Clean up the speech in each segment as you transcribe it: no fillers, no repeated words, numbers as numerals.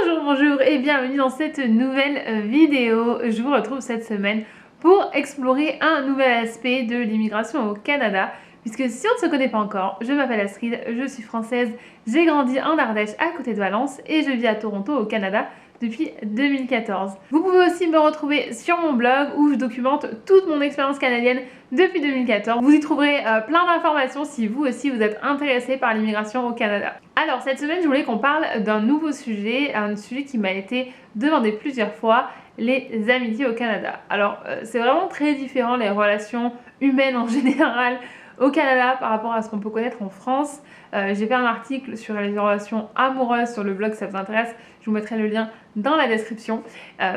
Bonjour et bienvenue dans cette nouvelle vidéo. Je vous retrouve cette semaine pour explorer un nouvel aspect de l'immigration au Canada. Puisque si on ne se connaît pas encore, je m'appelle Astrid, je suis française, j'ai grandi en Ardèche à côté de Valence et je vis à Toronto au Canada depuis 2014. Vous pouvez aussi me retrouver sur mon blog où je documente toute mon expérience canadienne depuis 2014. Vous y trouverez plein d'informations si vous aussi vous êtes intéressé par l'immigration au Canada. Alors cette semaine je voulais qu'on parle d'un nouveau sujet, un sujet qui m'a été demandé plusieurs fois, les amitiés au Canada. Alors c'est vraiment très différent les relations humaines en général au Canada par rapport à ce qu'on peut connaître en France. J'ai fait un article sur les relations amoureuses sur le blog si ça vous intéresse, je vous mettrai le lien dans la description.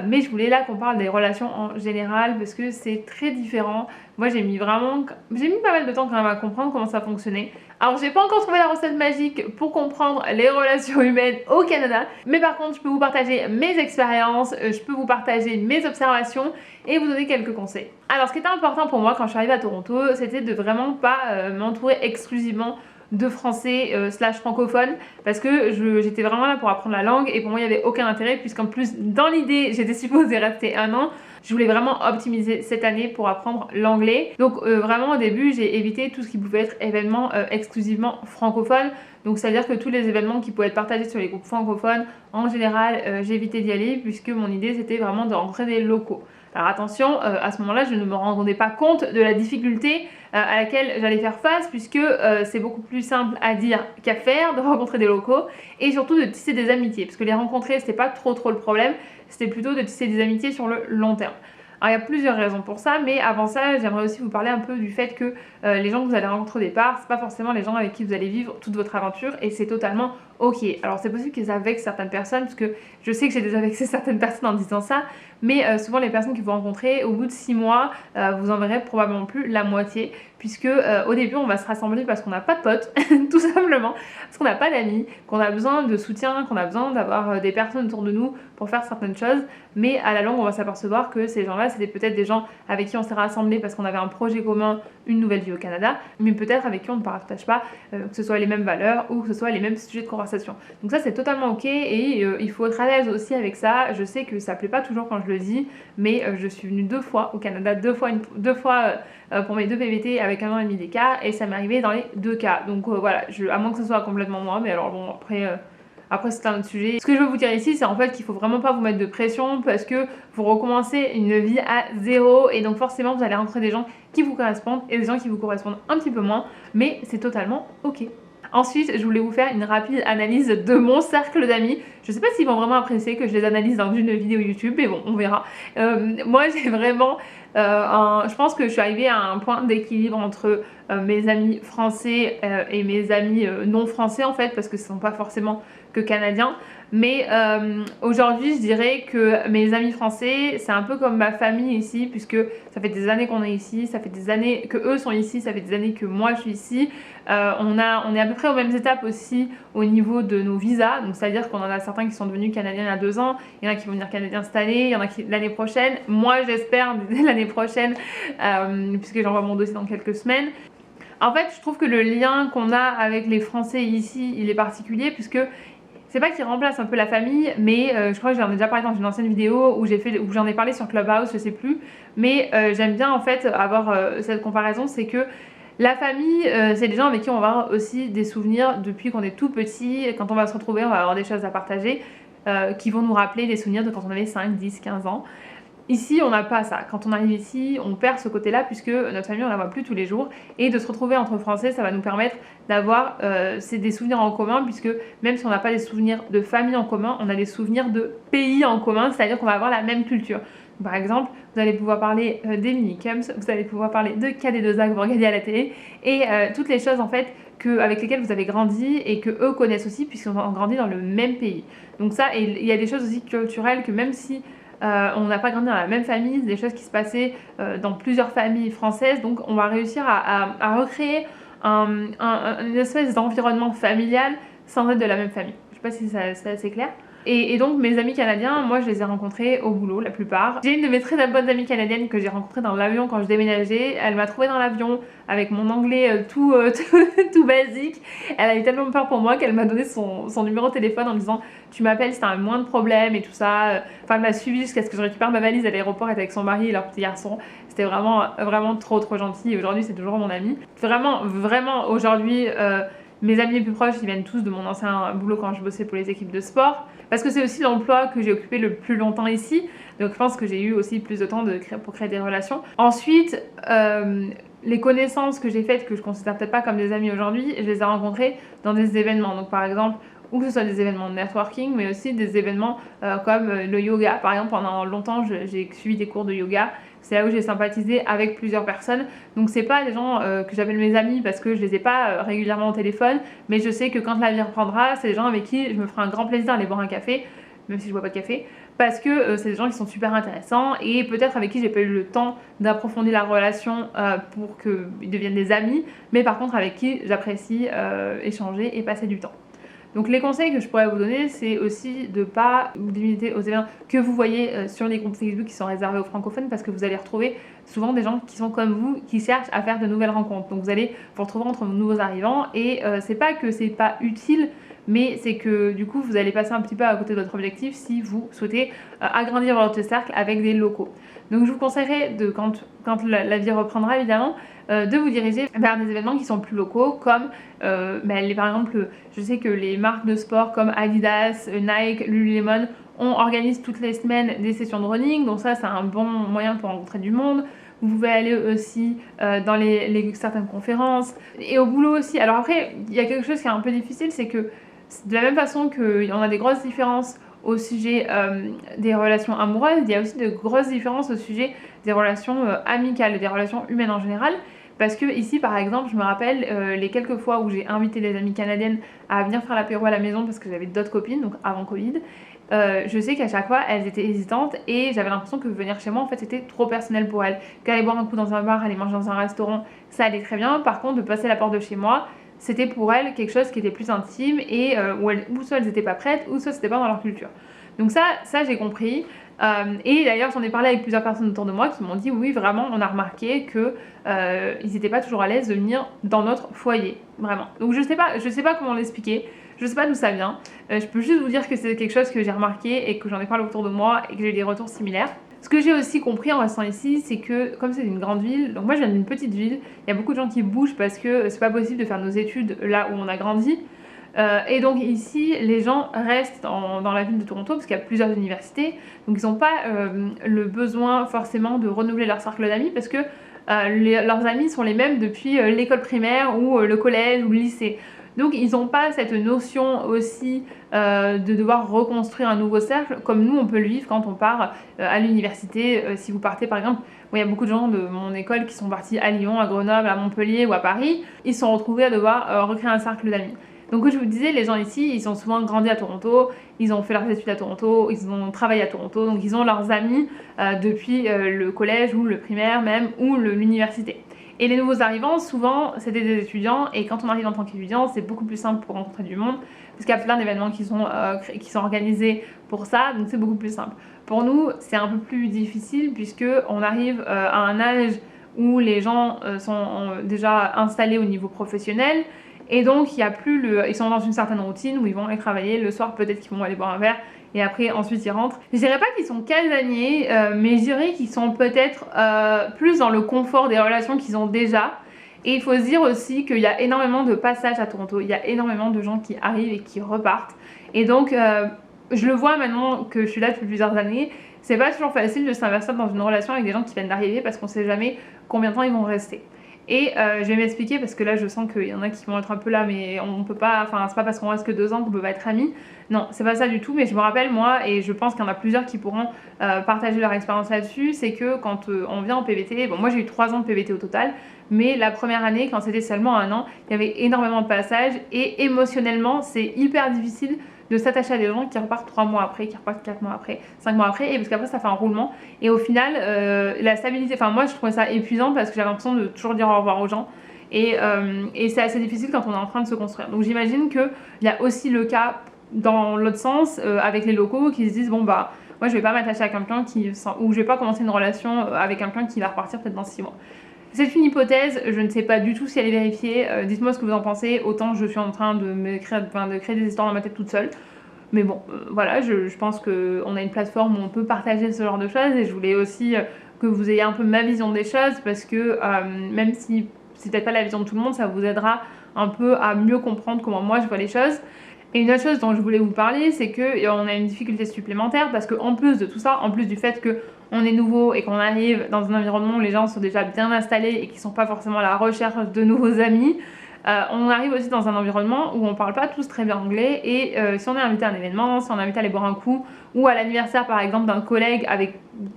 Mais je voulais là qu'on parle des relations en général parce que c'est très différent. Moi j'ai mis pas mal de temps quand même à comprendre comment ça fonctionnait. Alors j'ai pas encore trouvé la recette magique pour comprendre les relations humaines au Canada, mais par contre je peux vous partager mes expériences, je peux vous partager mes observations et vous donner quelques conseils. Alors ce qui était important pour moi quand je suis arrivée à Toronto, c'était de vraiment pas m'entourer exclusivement de français slash francophone parce que j'étais vraiment là pour apprendre la langue et pour moi il n'y avait aucun intérêt puisqu'en plus dans l'idée j'étais supposée rester un an. Je voulais vraiment optimiser cette année pour apprendre l'anglais. Donc vraiment au début j'ai évité tout ce qui pouvait être événements exclusivement francophones. Donc c'est à dire que tous les événements qui pouvaient être partagés sur les groupes francophones, en général j'ai évité d'y aller puisque mon idée c'était vraiment de rencontrer des locaux. Alors attention, à ce moment-là, je ne me rendais pas compte de la difficulté à laquelle j'allais faire face puisque c'est beaucoup plus simple à dire qu'à faire de rencontrer des locaux et surtout de tisser des amitiés parce que les rencontrer, c'était pas trop le problème, c'était plutôt de tisser des amitiés sur le long terme. Alors il y a plusieurs raisons pour ça, mais avant ça, j'aimerais aussi vous parler un peu du fait que les gens que vous allez rencontrer au départ, c'est pas forcément les gens avec qui vous allez vivre toute votre aventure et c'est totalement ok. Alors c'est possible qu'ils avexent certaines personnes, parce que je sais que j'ai déjà vexé certaines personnes en disant ça, mais souvent les personnes que vous rencontrez, au bout de 6 mois, vous en verrez probablement plus la moitié, puisque au début on va se rassembler parce qu'on n'a pas de potes, tout simplement, parce qu'on n'a pas d'amis, qu'on a besoin de soutien, qu'on a besoin d'avoir des personnes autour de nous pour faire certaines choses, mais à la longue on va s'apercevoir que ces gens-là c'était peut-être des gens avec qui on s'est rassemblés parce qu'on avait un projet commun, une nouvelle vie au Canada, mais peut-être avec qui on ne partage pas que ce soit les mêmes valeurs ou que ce soit les mêmes sujets de conversation. Donc ça c'est totalement ok et il faut être à l'aise aussi avec ça. Je sais que ça plaît pas toujours quand je le dis, mais je suis venue 2 fois au Canada, deux fois pour mes 2 PVT avec 1 an et demi d'écart et ça m'est arrivé dans les 2 cas. Donc voilà, à moins que ce soit complètement moi, mais alors bon après c'est un autre sujet. Ce que je veux vous dire ici c'est en fait qu'il faut vraiment pas vous mettre de pression parce que vous recommencez une vie à zéro et donc forcément vous allez rencontrer des gens qui vous correspondent et des gens qui vous correspondent un petit peu moins, mais c'est totalement ok. Ensuite, je voulais vous faire une rapide analyse de mon cercle d'amis. Je sais pas s'ils vont vraiment apprécier que je les analyse dans une vidéo YouTube, mais bon, on verra. Moi, j'ai vraiment... je pense que je suis arrivée à un point d'équilibre entre mes amis français et mes amis non français, en fait, parce que ce ne sont pas forcément que canadiens. Mais aujourd'hui, je dirais que mes amis français, c'est un peu comme ma famille ici, puisque ça fait des années qu'on est ici, ça fait des années que eux sont ici, ça fait des années que moi je suis ici. On est à peu près aux mêmes étapes aussi au niveau de nos visas, donc c'est-à-dire qu'on en a certains qui sont devenus canadiens il y a 2 ans, il y en a qui vont venir canadiens cette année, il y en a qui l'année prochaine. Moi, j'espère l'année prochaine, puisque j'envoie mon dossier dans quelques semaines. En fait, je trouve que le lien qu'on a avec les Français ici, il est particulier, puisque c'est pas qu'il remplace un peu la famille, mais je crois que j'en ai déjà parlé dans une ancienne vidéo où j'en ai parlé sur Clubhouse, je sais plus. Mais j'aime bien en fait avoir cette comparaison, c'est que la famille, c'est des gens avec qui on va avoir aussi des souvenirs depuis qu'on est tout petit. Quand on va se retrouver, on va avoir des choses à partager qui vont nous rappeler des souvenirs de quand on avait 5, 10, 15 ans. Ici, on n'a pas ça. Quand on arrive ici, on perd ce côté-là puisque notre famille, on la voit plus tous les jours. Et de se retrouver entre Français, ça va nous permettre d'avoir des souvenirs en commun puisque même si on n'a pas des souvenirs de famille en commun, on a des souvenirs de pays en commun, c'est-à-dire qu'on va avoir la même culture. Par exemple, vous allez pouvoir parler des minicums, vous allez pouvoir parler de KD2A que vous regardez à la télé et toutes les choses en fait avec lesquelles vous avez grandi et que eux connaissent aussi puisqu'ils ont grandi dans le même pays. Donc ça, et il y a des choses aussi culturelles que même si on n'a pas grandi dans la même famille, des choses qui se passaient dans plusieurs familles françaises, donc on va réussir à recréer une espèce d'environnement familial sans être de la même famille. Je sais pas si c'est assez clair. Et donc mes amis canadiens, moi je les ai rencontrés au boulot la plupart. J'ai une de mes très bonnes amies canadiennes que j'ai rencontrée dans l'avion quand je déménageais. Elle m'a trouvée dans l'avion avec mon anglais tout basique. Elle a eu tellement peur pour moi qu'elle m'a donné son numéro de téléphone en me disant tu m'appelles si t'as un moindre problème et tout ça. Enfin elle m'a suivi jusqu'à ce que je récupère ma valise à l'aéroport avec son mari et leur petit garçon. C'était vraiment trop gentil et aujourd'hui c'est toujours mon amie. Vraiment aujourd'hui mes amis les plus proches ils viennent tous de mon ancien boulot quand je bossais pour les équipes de sport. Parce que c'est aussi l'emploi que j'ai occupé le plus longtemps ici. Donc je pense que j'ai eu aussi plus de temps pour créer des relations. Ensuite, les connaissances que j'ai faites, que je considère peut-être pas comme des amis aujourd'hui, je les ai rencontrées dans des événements. Donc par exemple, ou que ce soit des événements de networking, mais aussi des événements comme le yoga. Par exemple, pendant longtemps, j'ai suivi des cours de yoga. C'est là où j'ai sympathisé avec plusieurs personnes. Donc c'est pas des gens que j'appelle mes amis parce que je les ai pas régulièrement au téléphone, mais je sais que quand la vie reprendra, c'est des gens avec qui je me ferai un grand plaisir d'aller boire un café, même si je bois pas de café, parce que c'est des gens qui sont super intéressants et peut-être avec qui j'ai pas eu le temps d'approfondir la relation pour qu'ils deviennent des amis, mais par contre avec qui j'apprécie échanger et passer du temps. Donc les conseils que je pourrais vous donner, c'est aussi de ne pas vous limiter aux événements que vous voyez sur les groupes Facebook qui sont réservés aux francophones, parce que vous allez retrouver souvent des gens qui sont comme vous, qui cherchent à faire de nouvelles rencontres. Donc vous allez vous retrouver entre nouveaux arrivants et c'est pas que c'est pas utile, mais c'est que du coup vous allez passer un petit peu à côté de votre objectif si vous souhaitez agrandir votre cercle avec des locaux. Donc je vous conseillerais quand la vie reprendra évidemment, de vous diriger vers des événements qui sont plus locaux comme par exemple je sais que les marques de sport comme Adidas, Nike, Lululemon organisent toutes les semaines des sessions de running, donc ça c'est un bon moyen pour rencontrer du monde. Vous pouvez aller aussi dans certaines conférences et au boulot aussi. Alors après il y a quelque chose qui est un peu difficile, c'est que de la même façon qu'on a des grosses différences au sujet des relations amoureuses, il y a aussi de grosses différences au sujet des relations amicales, des relations humaines en général. Parce que ici, par exemple, je me rappelle les quelques fois où j'ai invité des amies canadiennes à venir faire l'apéro à la maison parce que j'avais d'autres copines, donc avant Covid. Je sais qu'à chaque fois, elles étaient hésitantes et j'avais l'impression que venir chez moi, en fait, c'était trop personnel pour elles. Qu'aller boire un coup dans un bar, aller manger dans un restaurant, ça allait très bien. Par contre, de passer la porte de chez moi, c'était pour elles quelque chose qui était plus intime et où soit elles n'étaient pas prêtes, ou soit c'était pas dans leur culture. Donc ça j'ai compris. Et d'ailleurs j'en ai parlé avec plusieurs personnes autour de moi qui m'ont dit oui vraiment on a remarqué que ils n'étaient pas toujours à l'aise de venir dans notre foyer, vraiment. Donc je sais pas comment l'expliquer, je sais pas d'où ça vient. Je peux juste vous dire que c'est quelque chose que j'ai remarqué et que j'en ai parlé autour de moi et que j'ai eu des retours similaires. Ce que j'ai aussi compris en restant ici, c'est que comme c'est une grande ville, donc moi je viens d'une petite ville, il y a beaucoup de gens qui bougent parce que c'est pas possible de faire nos études là où on a grandi. Et donc ici, les gens restent dans la ville de Toronto parce qu'il y a plusieurs universités, donc ils n'ont pas le besoin forcément de renouveler leur cercle d'amis parce que leurs amis sont les mêmes depuis l'école primaire ou le collège ou le lycée. Donc ils n'ont pas cette notion aussi de devoir reconstruire un nouveau cercle comme nous on peut le vivre quand on part à l'université. Si vous partez par exemple, il y a beaucoup de gens de mon école qui sont partis à Lyon, à Grenoble, à Montpellier ou à Paris, ils se sont retrouvés à devoir recréer un cercle d'amis. Donc comme je vous disais, les gens ici, ils ont souvent grandi à Toronto, ils ont fait leurs études à Toronto, ils ont travaillé à Toronto, donc ils ont leurs amis depuis le collège ou le primaire même, ou l'université. Et les nouveaux arrivants, souvent, c'était des étudiants, et quand on arrive en tant qu'étudiant, c'est beaucoup plus simple pour rencontrer du monde, parce qu'il y a plein d'événements qui sont organisés pour ça, donc c'est beaucoup plus simple. Pour nous, c'est un peu plus difficile, puisqu'on arrive à un âge où les gens sont déjà installés au niveau professionnel, et donc, il y a plus ils sont dans une certaine routine où ils vont aller travailler. Le soir, peut-être qu'ils vont aller boire un verre. Et après, ensuite, ils rentrent. Je dirais pas qu'ils sont casaniers, mais je dirais qu'ils sont peut-être plus dans le confort des relations qu'ils ont déjà. Et il faut se dire aussi qu'il y a énormément de passages à Toronto. Il y a énormément de gens qui arrivent et qui repartent. Et donc, je le vois maintenant que je suis là depuis plusieurs années. C'est pas toujours facile de s'investir dans une relation avec des gens qui viennent d'arriver parce qu'on sait jamais combien de temps ils vont rester. Et je vais m'expliquer parce que là je sens qu'il y en a qui vont être un peu là mais on peut pas, enfin c'est pas parce qu'on reste que 2 ans qu'on peut pas être amis. Non, c'est pas ça du tout, mais je me rappelle moi et je pense qu'il y en a plusieurs qui pourront partager leur expérience là-dessus, c'est que quand on vient en PVT, bon moi j'ai eu 3 ans de PVT au total, mais la première année quand c'était seulement 1 an, il y avait énormément de passages et émotionnellement c'est hyper difficile de s'attacher à des gens qui repartent 3 mois après, qui repartent 4 mois après, 5 mois après, et parce qu'après ça fait un roulement. Et au final, la stabilité, enfin moi je trouvais ça épuisant parce que j'avais l'impression de toujours dire au revoir aux gens. Et c'est assez difficile quand on est en train de se construire. Donc j'imagine qu'il y a aussi le cas dans l'autre sens avec les locaux qui se disent bon bah moi je vais pas m'attacher à quelqu'un ou je vais pas commencer une relation avec quelqu'un qui va repartir peut-être dans 6 mois. C'est une hypothèse, je ne sais pas du tout si elle est vérifiée, dites-moi ce que vous en pensez, autant je suis en train de créer des histoires dans ma tête toute seule. Mais bon, voilà, je pense qu'on a une plateforme où on peut partager ce genre de choses et je voulais aussi que vous ayez un peu ma vision des choses parce que même si c'est peut-être pas la vision de tout le monde, ça vous aidera un peu à mieux comprendre comment moi je vois les choses. Et une autre chose dont je voulais vous parler, c'est qu'on a une difficulté supplémentaire parce qu'en plus de tout ça, en plus du fait qu'on est nouveau et qu'on arrive dans un environnement où les gens sont déjà bien installés et qui ne sont pas forcément à la recherche de nouveaux amis, on arrive aussi dans un environnement où on parle pas tous très bien anglais et si on est invité à un événement, si on est invité à aller boire un coup ou à l'anniversaire par exemple d'un collègue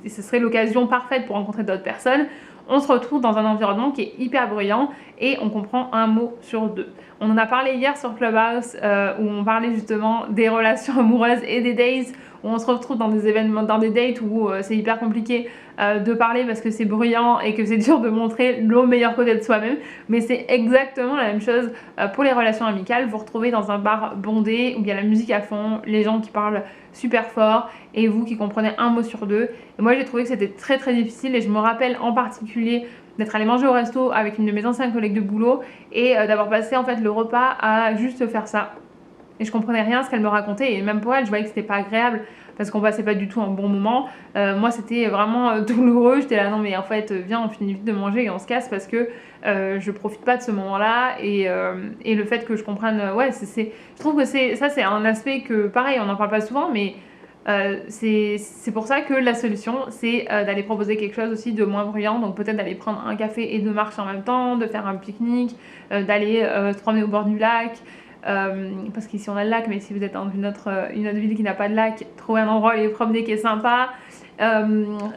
ce serait l'occasion parfaite pour rencontrer d'autres personnes, on se retrouve dans un environnement qui est hyper bruyant et on comprend un mot sur 2. On en a parlé hier sur Clubhouse où on parlait justement des relations amoureuses et des dates, où on se retrouve dans des événements, dans des dates où c'est hyper compliqué de parler parce que c'est bruyant et que c'est dur de montrer le meilleur côté de soi-même, mais c'est exactement la même chose pour les relations amicales. Vous vous retrouvez dans un bar bondé où il y a la musique à fond, les gens qui parlent super fort et vous qui comprenez un mot sur 2. Et moi j'ai trouvé que c'était très très difficile et je me rappelle en particulier d'être allée manger au resto avec une de mes anciennes collègues de boulot et d'avoir passé en fait le repas à juste faire ça. Et je comprenais rien à ce qu'elle me racontait et même pour elle je voyais que c'était pas agréable parce qu'on passait pas du tout un bon moment. Moi c'était vraiment douloureux, j'étais là non mais en fait viens on finit vite de manger et on se casse parce que je profite pas de ce moment là et le fait que je comprenne, ouais je trouve que ça c'est un aspect que pareil on en parle pas souvent mais c'est pour ça que la solution c'est d'aller proposer quelque chose aussi de moins bruyant, donc peut-être d'aller prendre un café et de marcher en même temps, de faire un pique-nique, d'aller se promener au bord du lac. Parce qu'ici on a le lac, mais si vous êtes dans une autre ville qui n'a pas de lac, trouvez un endroit où aller promener qui est sympa.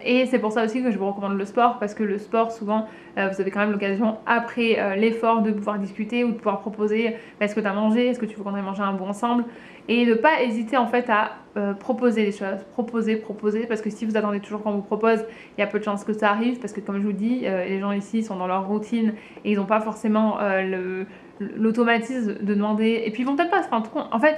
Et c'est pour ça aussi que je vous recommande le sport, parce que le sport souvent vous avez quand même l'occasion après l'effort de pouvoir discuter ou de pouvoir proposer est-ce que tu as mangé, est-ce que tu veux qu'on aille manger un bout ensemble, et de pas hésiter en fait à proposer des choses, proposer, parce que si vous attendez toujours qu'on vous propose, il y a peu de chances que ça arrive, parce que comme je vous dis, les gens ici sont dans leur routine et ils n'ont pas forcément l'automatisme de demander, et puis ils vont peut-être pas se rendre compte, en fait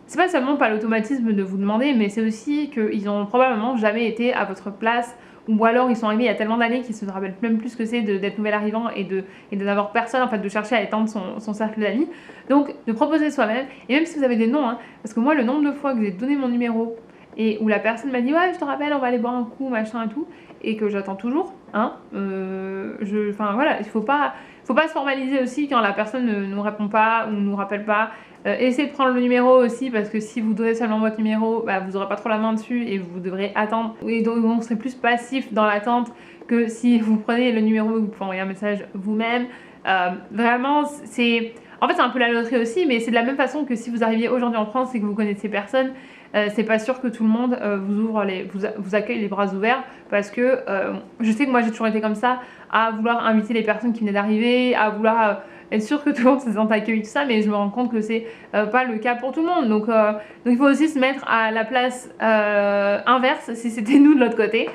c'est pas seulement pas l'automatisme de vous demander, mais c'est aussi qu'ils ont probablement jamais été à votre place, ou alors ils sont arrivés il y a tellement d'années qu'ils se rappellent même plus ce que c'est d'être nouvel arrivant et de n'avoir personne, en fait de chercher à étendre son cercle d'amis. Donc de proposer soi-même, et même si vous avez des noms, hein, parce que moi le nombre de fois que j'ai donné mon numéro et où la personne m'a dit ouais je te rappelle on va aller boire un coup machin et tout, et que j'attends toujours, hein, enfin voilà, il faut pas se formaliser aussi quand la personne ne nous répond pas ou ne nous rappelle pas. Essayez de prendre le numéro aussi, parce que si vous donnez seulement votre numéro, bah, vous n'aurez pas trop la main dessus et vous devrez attendre. Et donc on serait plus passif dans l'attente que si vous prenez le numéro et vous pouvez envoyer un message vous-même. Vraiment, en fait c'est un peu la loterie aussi, mais c'est de la même façon que si vous arriviez aujourd'hui en France et que vous connaissez personne, c'est pas sûr que tout le monde vous accueille les bras ouverts, parce que je sais que moi j'ai toujours été comme ça, à vouloir inviter les personnes qui venaient d'arriver, à vouloir être sûr que tout le monde se sente accueilli, tout ça, mais je me rends compte que c'est pas le cas pour tout le monde. Donc il faut aussi se mettre à la place inverse si c'était nous de l'autre côté.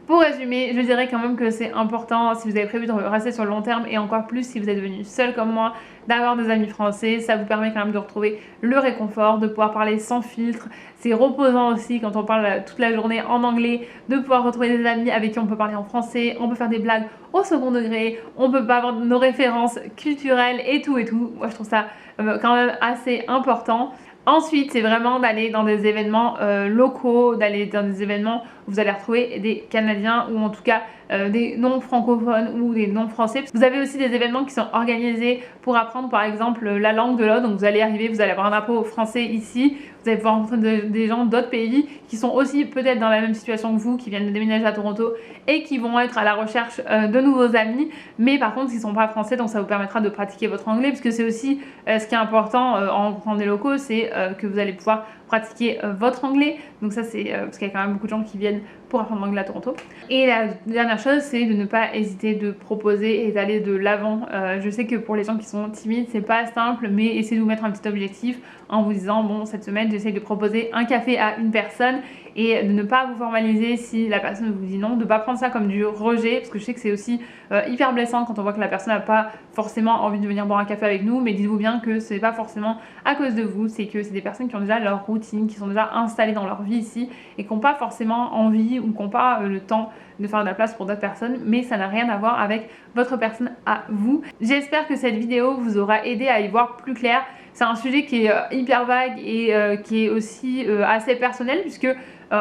Pour résumer, je dirais quand même que c'est important, si vous avez prévu de rester sur le long terme, et encore plus si vous êtes venu seul comme moi, d'avoir des amis français. Ça vous permet quand même de retrouver le réconfort, de pouvoir parler sans filtre. C'est reposant aussi quand on parle toute la journée en anglais, de pouvoir retrouver des amis avec qui on peut parler en français, on peut faire des blagues au second degré, on peut pas avoir nos références culturelles et tout et tout. Moi je trouve ça quand même assez important. Ensuite, c'est vraiment d'aller dans des événements locaux, d'aller dans des événements où vous allez retrouver des Canadiens ou en tout cas des non-francophones ou des non-français. Vous avez aussi des événements qui sont organisés pour apprendre par exemple la langue de l'autre. Donc vous allez arriver, vous allez avoir un appel français ici, vous allez pouvoir rencontrer des gens d'autres pays qui sont aussi peut-être dans la même situation que vous, qui viennent de déménager à Toronto et qui vont être à la recherche de nouveaux amis, mais par contre ils ne sont pas français, donc ça vous permettra de pratiquer votre anglais, puisque c'est aussi ce qui est important en rencontrant des locaux, c'est que vous allez pouvoir pratiquer votre anglais. Donc ça c'est parce qu'il y a quand même beaucoup de gens qui viennent pour apprendre l'anglais à Toronto. Et la dernière chose, c'est de ne pas hésiter de proposer et d'aller de l'avant. Je sais que pour les gens qui sont timides, c'est pas simple, mais essayez de vous mettre un petit objectif en vous disant bon, cette semaine j'essaye de proposer un café à une personne et de ne pas vous formaliser si la personne vous dit non, de ne pas prendre ça comme du rejet, parce que je sais que c'est aussi hyper blessant quand on voit que la personne n'a pas forcément envie de venir boire un café avec nous, mais dites-vous bien que ce n'est pas forcément à cause de vous, c'est que c'est des personnes qui ont déjà leur routine, qui sont déjà installées dans leur vie ici et qui n'ont pas forcément envie ou qui n'ont pas le temps de faire de la place pour d'autres personnes, mais ça n'a rien à voir avec votre personne à vous. J'espère que cette vidéo vous aura aidé à y voir plus clair. C'est un sujet qui est hyper vague et qui est aussi assez personnel, puisque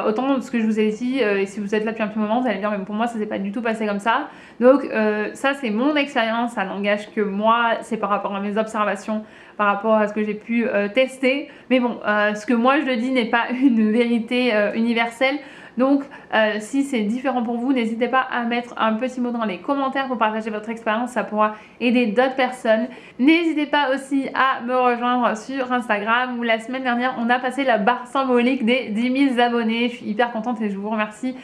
autant de ce que je vous ai dit, et si vous êtes là depuis un petit moment, vous allez me dire mais pour moi ça s'est pas du tout passé comme ça. Donc ça c'est mon expérience, ça n'engage que moi, c'est par rapport à mes observations, par rapport à ce que j'ai pu tester. Mais bon, ce que moi je dis n'est pas une vérité universelle. Donc si c'est différent pour vous, n'hésitez pas à mettre un petit mot dans les commentaires pour partager votre expérience, ça pourra aider d'autres personnes. N'hésitez pas aussi à me rejoindre sur Instagram où la semaine dernière on a passé la barre symbolique des 10 000 abonnés. Je suis hyper contente et je vous remercie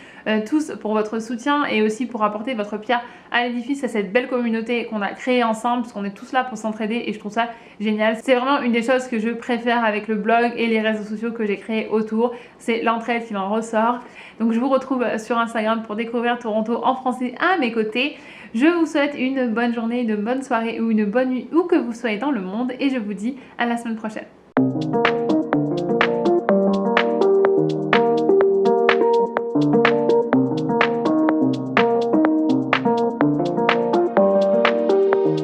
tous pour votre soutien et aussi pour apporter votre pierre à l'édifice, à cette belle communauté qu'on a créée ensemble, parce qu'on est tous là pour s'entraider et je trouve ça génial. C'est vraiment une des choses que je préfère avec le blog et les réseaux sociaux que j'ai créés autour, c'est l'entraide qui en ressort. Donc je vous retrouve sur Instagram pour découvrir Toronto en français à mes côtés. Je vous souhaite une bonne journée, une bonne soirée ou une bonne nuit où que vous soyez dans le monde et je vous dis à la semaine prochaine.